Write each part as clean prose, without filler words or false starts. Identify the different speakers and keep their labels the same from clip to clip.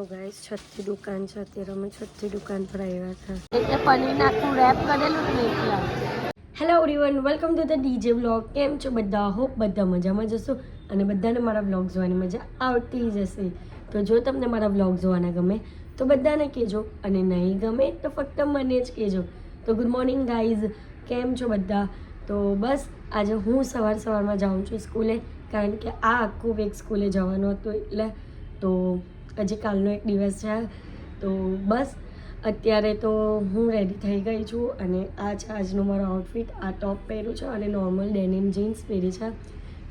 Speaker 1: Guys છઠ્ઠી દુકાન છે અત્યારે અમે છઠ્ઠી દુકાન પર આવ્યા હતા એટલે પનીર આખું રેપ કરેલું ને એટલા hello everyone welcome to the DJ vlog કેમ છો બધા હોપ બધા મજામાં જશો અને બધાને મારા વ્લોગ જોવાની મજા આવતી જશે તો જો તમને મારા વ્લોગ જોવાના ગમે તો બધાને કહેજો અને નહીં ગમે તો ફક્ત મને જ કહેજો તો ગુડ મોર્નિંગ ગાઈઝ કેમ છો બધા તો બસ આજે હું સવારમાં જાઉં છું સ્કૂલે કારણ કે આ આખું વીક સ્કૂલે જવાનું હતું એટલે તો હજી કાલનો એક દિવસ છે તો બસ અત્યારે તો હું રેડી થઈ ગઈ છું અને આ છે આજનું મારો આઉટફિટ આ ટોપ પહેર્યું છે અને નોર્મલ ડેનિમ જીન્સ પહેરી છે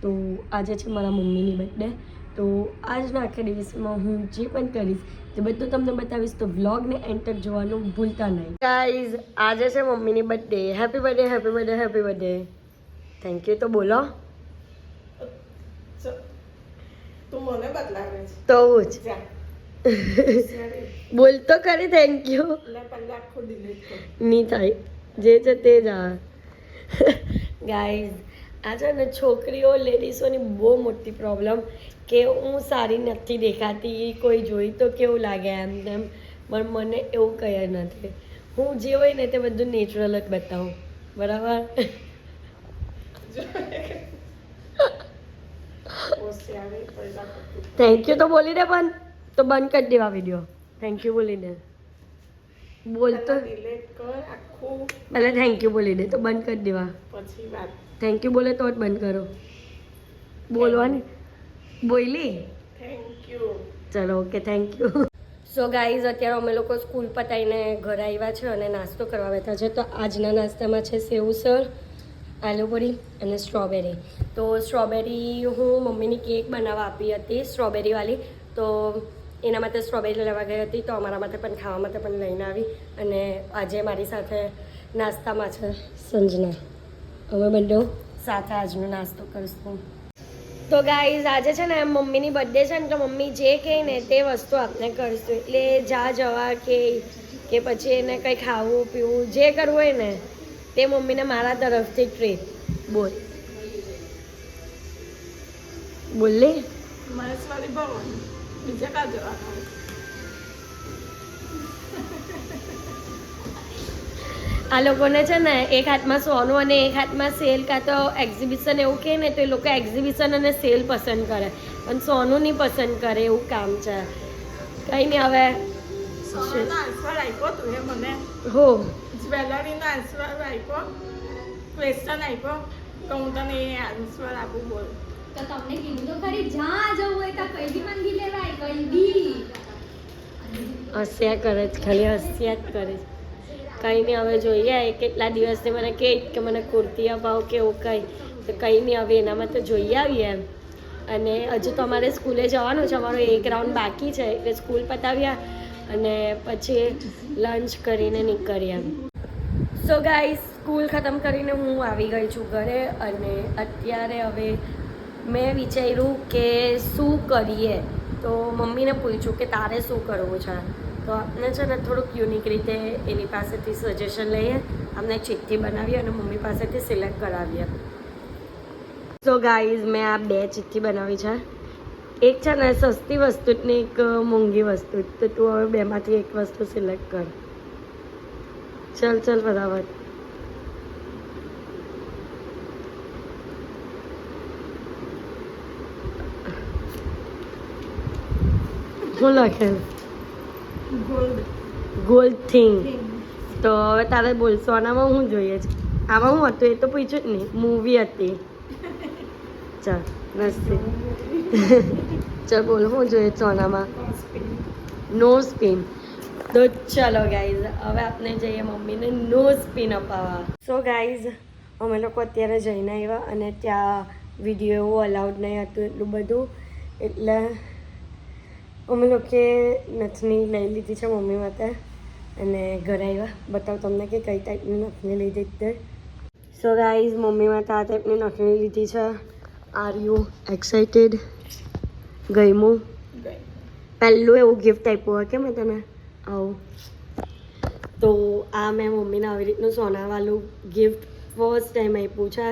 Speaker 1: તો આજે છે મારા મમ્મીની બર્થડે તો આજના આખા દિવસમાં હું જે પણ કરીશ તે બધું તમને બતાવીશ તો વ્લોગને એન્ટર જોવાનું ભૂલતા નહીં ગાઈઝ આજે છે મમ્મીની birthday happy birthday happy birthday happy birthday thank you તો બોલો
Speaker 2: તું મને બદલાવે છે
Speaker 1: તો જ બોલ તો ખરી થેન્ક યુ
Speaker 2: આખું ડિલીટ કર
Speaker 1: નહીં થાય જે છે તે જ આ ગાઈઝ આ છે ને છોકરીઓ લેડીઝોની બહુ મોટી પ્રોબ્લેમ કે હું સારી નથી દેખાતી કોઈ જોઈ તો કેવું લાગે એમ તેમ પણ મને એવું કંઈ નથી હું જે હોય ને તે બધું નેચરલ જ બતાવું બરાબર થેન્ક યુ તો બોલી દે પણ તો બંધ કરી દેવા વિડીયો થેન્ક યુ બોલી દે બોલ તો
Speaker 2: ડિલીટ કર આખું
Speaker 1: પહેલાં થેન્ક યુ બોલી દે તો બંધ કરી દેવા
Speaker 2: પછી વાત
Speaker 1: થેન્ક યુ બોલે તો જ બંધ કરો બોલવાની બોલી
Speaker 2: થેન્ક યુ
Speaker 1: ચલો okay thank you so guys અત્યારે અમે લોકો સ્કૂલ પતાવીને ઘરે આવ્યા છે અને નાસ્તો કરવા બેઠા છે તો આજના નાસ્તામાં છે સેવસર આલુપુરી અને સ્ટ્રોબેરી તો સ્ટ્રોબેરી હું મમ્મીની કેક બનાવવા આપી હતી સ્ટ્રોબેરીવાળી તો એના માટે સ્ટ્રોબેરી લેવા ગઈ હતી તો અમારા માટે પણ ખાવા માટે પણ લઈને આવી અને આજે મારી સાથે નાસ્તામાં છે સંજના અમે બંને સાથે આજનો નાસ્તો કરીશું તો ગાઈઝ આજે છે ને મમ્મીની બર્થડે છે ને તો મમ્મી જે કહે ને તે વસ્તુ આપણે કરીશું એટલે જા જવા કે પછી એને કંઈ ખાવું પીવું જે કરવું હોય ને તે મમ્મીને મારા તરફથી ટ્રીટ બોલ બોલી
Speaker 2: મહેશવાળી ભવન બીજા કા જવાનું
Speaker 1: આ લોકોને છે ને એક હાથમાં સોનું અને એક હાથમાં સેલ કાં તો એક્ઝિબિશન એવું કહે ને તો એ લોકો એક્ઝિબિશન અને સેલ પસંદ કરે પણ સોનું નહીં પસંદ કરે એવું કામ છે કંઈ નહીં હવે
Speaker 2: સોનાનો આન્સર આપ્યો તું એ મને
Speaker 1: હો
Speaker 2: જ્વેલરીનો આન્સર આપ્યો ક્વેશ્ચન આપ્યો તો હું તને એ આન્સર આપું બોલ
Speaker 3: તો તમને કીધું તો ખરી જ્યાં જવું હોય ત્યાં કઈ બી માંગી લેવાય કઈ બી
Speaker 1: હસ્યા કરે છે ખાલી હસ્યા જ કરે છે કંઈ નહીં હવે જોઈએ કેટલા દિવસથી મને કહે કે મને કુર્તી અપાવ કે એવું કંઈ તો કંઈ નહીં હવે એનામાં તો જોઈ આવીએ એમ અને હજુ તો અમારે સ્કૂલે જવાનું છે અમારો એક રાઉન્ડ બાકી છે એટલે સ્કૂલ પતાવ્યા અને પછી લંચ કરીને નીકળીએ એમ સો ગાઈસ સ્કૂલ ખતમ કરીને હું આવી ગઈ છું ઘરે અને અત્યારે હવે મેં વિચાર્યું કે શું કરીએ તો મમ્મીને પૂછ્યું કે તારે શું કરવું છે તો આપણે છે ને થોડુંક યુનિક રીતે એની પાસેથી સજેશન લઈએ અમને ચિઠ્ઠી બનાવીએ અને મમ્મી પાસેથી સિલેક્ટ કરાવીએ સો ગાઈઝ મેં આ 2 ચિઠ્ઠી બનાવી છે એક છે ને સસ્તી વસ્તુ ને એક મોંઘી વસ્તુ તો તું હવે બેમાંથી એક વસ્તુ સિલેક્ટ કર ચલ ફટાફટ શું લખેલ ગોલ્ડ થિંગ તો હવે તારે બોલશો આનામાં શું જોઈએ છે આમાં શું હતું એ તો પૂછ્યું જ નહીં મૂવી હતી ચાલ નથી ચાલ બોલ શું જોઈએ સોનામાં નો સ્પિન તો ચલો ગાઈઝ હવે આપણે જઈએ મમ્મીને નો સ્પિન અપાવવા સો ગાઈઝ અમે લોકો અત્યારે જઈને આવ્યા અને ત્યાં વિડીયો એવું અલાઉડ નહીં હતું એટલું બધું એટલે અમે લોકોએ નથની લઈ લીધી છે મમ્મી માટે અને ઘરે આવ્યા બતાવ તમને કે કઈ ટાઈપની નથની લીધી તે સો ગાઈઝ મમ્મી માટે આ ટાઈપની નથની લીધી છે આર યુ એક્સાઇટેડ ગયમું પહેલું એવું ગિફ્ટ આપ્યું હોય કે મેં તને આવું તો આ મેં મમ્મીને આવી રીતનું સોનાવાળું ગિફ્ટ ફર્સ્ટ ટાઈમ આપ્યું છે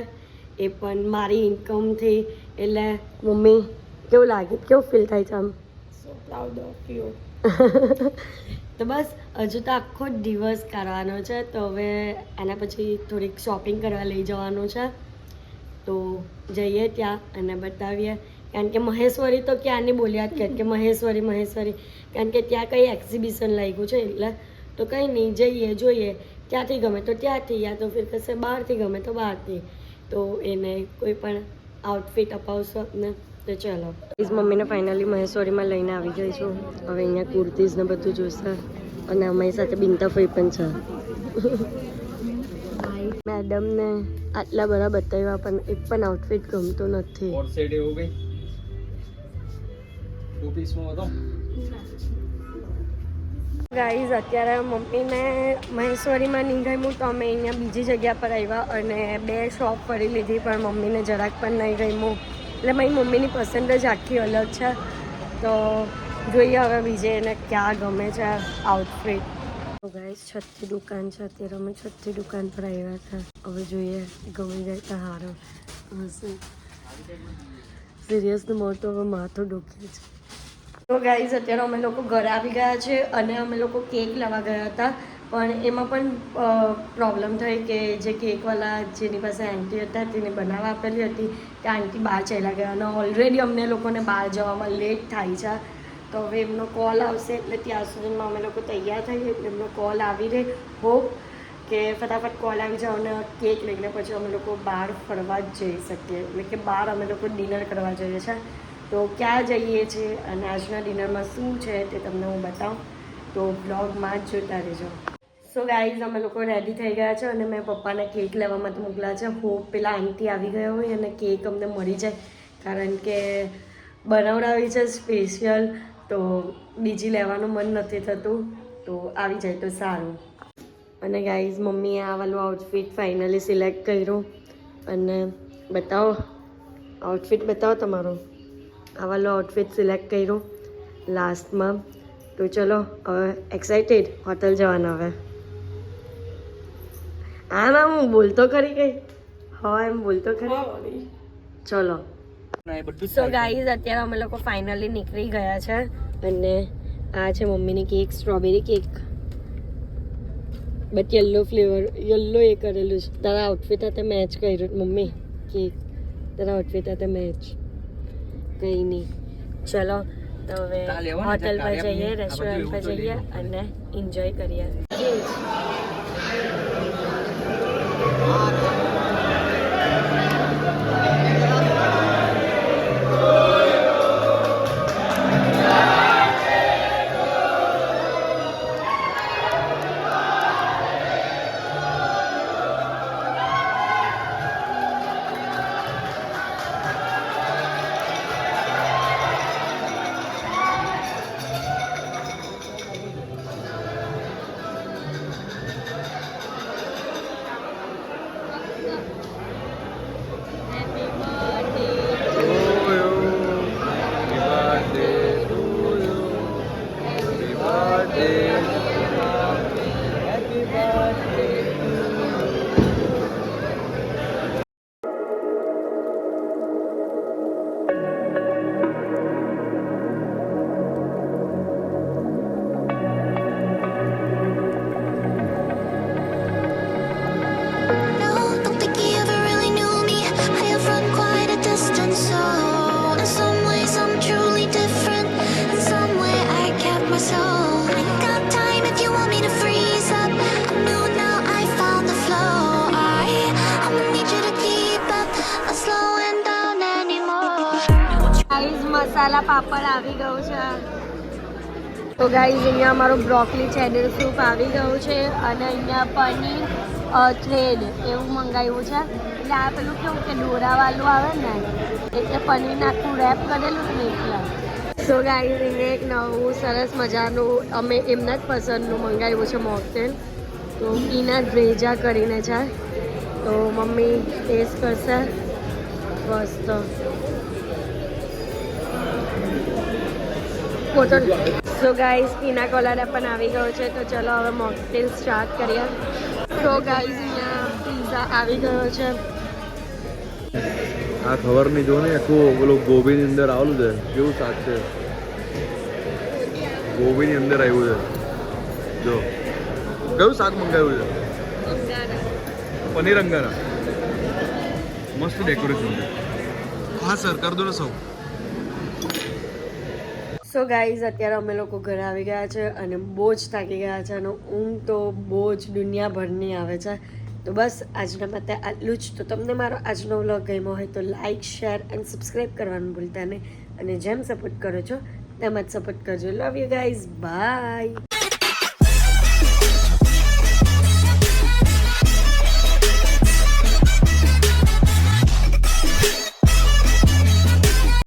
Speaker 1: એ પણ મારી ઇન્કમથી એટલે મમ્મી કેવું લાગે કેવું ફીલ થાય છે આમ
Speaker 2: so proud of you.
Speaker 1: તો બસ હજુ તો આખો જ દિવસ કરવાનો છે, તો હવે આના પછી થોડીક શોપિંગ કરવા લઈ જવાનું છે, તો જઈએ ત્યાં અને બતાવીએ. કારણ કે મહેશ્વરી તો ક્યાંની બોલ્યા જ કે મહેશ્વરી કારણ કે ત્યાં કંઈ એક્ઝિબિશન લાગ્યું છે, એટલે તો કંઈ નહીં, જઈએ જોઈએ, ત્યાંથી ગમે તો ત્યાંથી, યા તો ફિર કશે બહારથી ગમે તો બહારથી, તો એને કોઈ પણ આઉટફિટ અપાવશો ને તો ચલો. પ્લીઝ મમ્મીને ફાઇનલી મહેશ્વરીમાં લઈને આવી ગઈ છું. હવે અહીંયા કુર્તીઝ ને બધું જોશે, અને અમારી સાથે બિંતા ફઈ પણ છે. મેડમને આટલા બધા બતાવ્યા પણ એક પણ આઉટફિટ ગમતું નથી. ગાઈઝ અત્યારે મમ્મીને મહેશ્વરીમાં નહીં ગમ્યું તો અમે અહીંયા બીજી જગ્યા પર આવ્યા અને 2 શોપ ફરી લીધી, પણ મમ્મીને જરાક પણ નહીં ગમ્યું. એટલે મારી મમ્મીની પસંદ જ આખી અલગ છે, તો જોઈએ હવે બીજે એને ક્યાં ગમે છે આઉટફિટ. તો ગાઈઝ છઠ્ઠી દુકાન છે, અત્યારે અમે છઠ્ઠી દુકાન પર આવ્યા હતા. હવે જોઈએ ગમી જાય તો સારું હશે. સિરિયસલી મોટો હવે માથું દુખે છે. તો ગાઈઝ અત્યારે અમે લોકો ઘરે આવી ગયા છે અને અમે લોકો કેક લેવા ગયા હતા, પણ એમાં પણ પ્રોબ્લેમ થઈ કે જે કેકવાળા જેની પાસે આંટી હતા તેને બનાવવા આપેલી હતી કે આંટી બહાર ચાલ્યા ગયા, અને ઓલરેડી અમને લોકોને બહાર જવામાં લેટ થાય છે. તો હવે એમનો કોલ આવશે એટલે ત્યાં સુધીમાં અમે લોકો તૈયાર થઈએ, એટલે એમનો કોલ આવી રહે. હોપ કે ફટાફટ કોલ આવી જાવ અને કેક લઈને પછી અમે લોકો બહાર ફરવા જ જઈ શકીએ, એટલે કે બહાર અમે લોકો ડિનર કરવા જઈએ છીએ. તો ક્યાં જઈએ છીએ અને આજના ડિનરમાં શું છે તે તમને હું બતાવું, તો બ્લોગમાં જ જોતા રહેજો. સો ગાઈઝ અમે લોકો રેડી થઈ ગયા છે અને મેં પપ્પાને કેક લેવા માટે મોકલ્યા છે. હોપ પેલા આંટી આવી ગયા હોય અને કેક અમને મળી જાય, કારણ કે બનાવડાવી છે સ્પેશિયલ, તો બીજી લેવાનું મન નથી થતું, તો આવી જાય તો સારું. અને ગાઈઝ મમ્મીએ આ વાળું આઉટફિટ ફાઇનલી સિલેક્ટ કર્યું, અને બતાવો આઉટફિટ બતાવો તમારો. આ વાળું આઉટફિટ સિલેક્ટ કર્યું લાસ્ટમાં. તો ચલો હવે એક્સાઇટેડ હોટલ જવાના. હવે આમાં હું બોલતો ખરી કઈ હા એમ બોલતો ખરી. ચલો સો ગાઈઝ અત્યારે અમે લોકો ફાઇનલી નીકળી ગયા છે, અને આ છે મમ્મીની cake, strawberry cake, but yellow flavour, yellow એ કરેલું છે. તારા આઉટફિટ સાથે મેચ કર્યું મમ્મી, કેક તારા આઉટફિટ સાથે મેચ. કંઈ નહીં, ચલો તો હવે હોટલ પર જઈએ, રેસ્ટોરન્ટ પર જઈએ અને એન્જોય કરીએ. મસાલા પાપડ આવી ગયું છે. તો ગાઈઝ અહીંયા અમારું બ્રોકલી ચેડર સૂપ આવી ગયું છે, અને અહીંયા પનીર થ્રેડ એવું મંગાવ્યું છે. એટલે આ પેલું કેવું કે ડોરાવાળું આવે ને, એટલે પનીર આખું રેપ કરેલું જ નહીં એટલે. સો ગાઈઝ અહીંયા એક નવું સરસ મજાનું અમે એમના જ પસંદનું મંગાવ્યું છે મોકટેલ. તો પીનટ બ્રેજા કરીને છે, તો મમ્મી ટેસ્ટ કરશે. મસ્ત સો ગાઈઝ પીના કોલાડા પણ આવી ગયો છે, તો ચલો હવે મોકટેલ સ્ટાર્ટ કરીએ. તો ગાઈઝ અહીંયા પીઝા આવી ગયો છે.
Speaker 4: આ ખબર નહીં જો ને આખું પેલું ગોભીની અંદર આવેલું છે, કેવું શાક છે. ગોબીની અંદર આવ્યું છે. જો કયું શાક મંગાવ્યું છે? પનીર અંગારા. મસ્ત ડેકોરેશન છે. હા સર, કર દો ને સૌ.
Speaker 1: સો ગાઈઝ અત્યારે અમે લોકો ઘરે આવી ગયા છે અને બહુ જ થાકી ગયા છે અને ઊંઘ તો બહુ જ દુનિયાભરની આવે છે. તો બસ આજના માટે આટલું જ. તો તમને મારો આજનો વ્લોગ ગમ્યો હોય તો લાઇક, શેર એન્ડ સબસ્ક્રાઈબ કરવાનું ભૂલતા નહીં. અને જેમ સપોર્ટ કરો છો તેમ જ સપોર્ટ કરજો. Love you guys, by.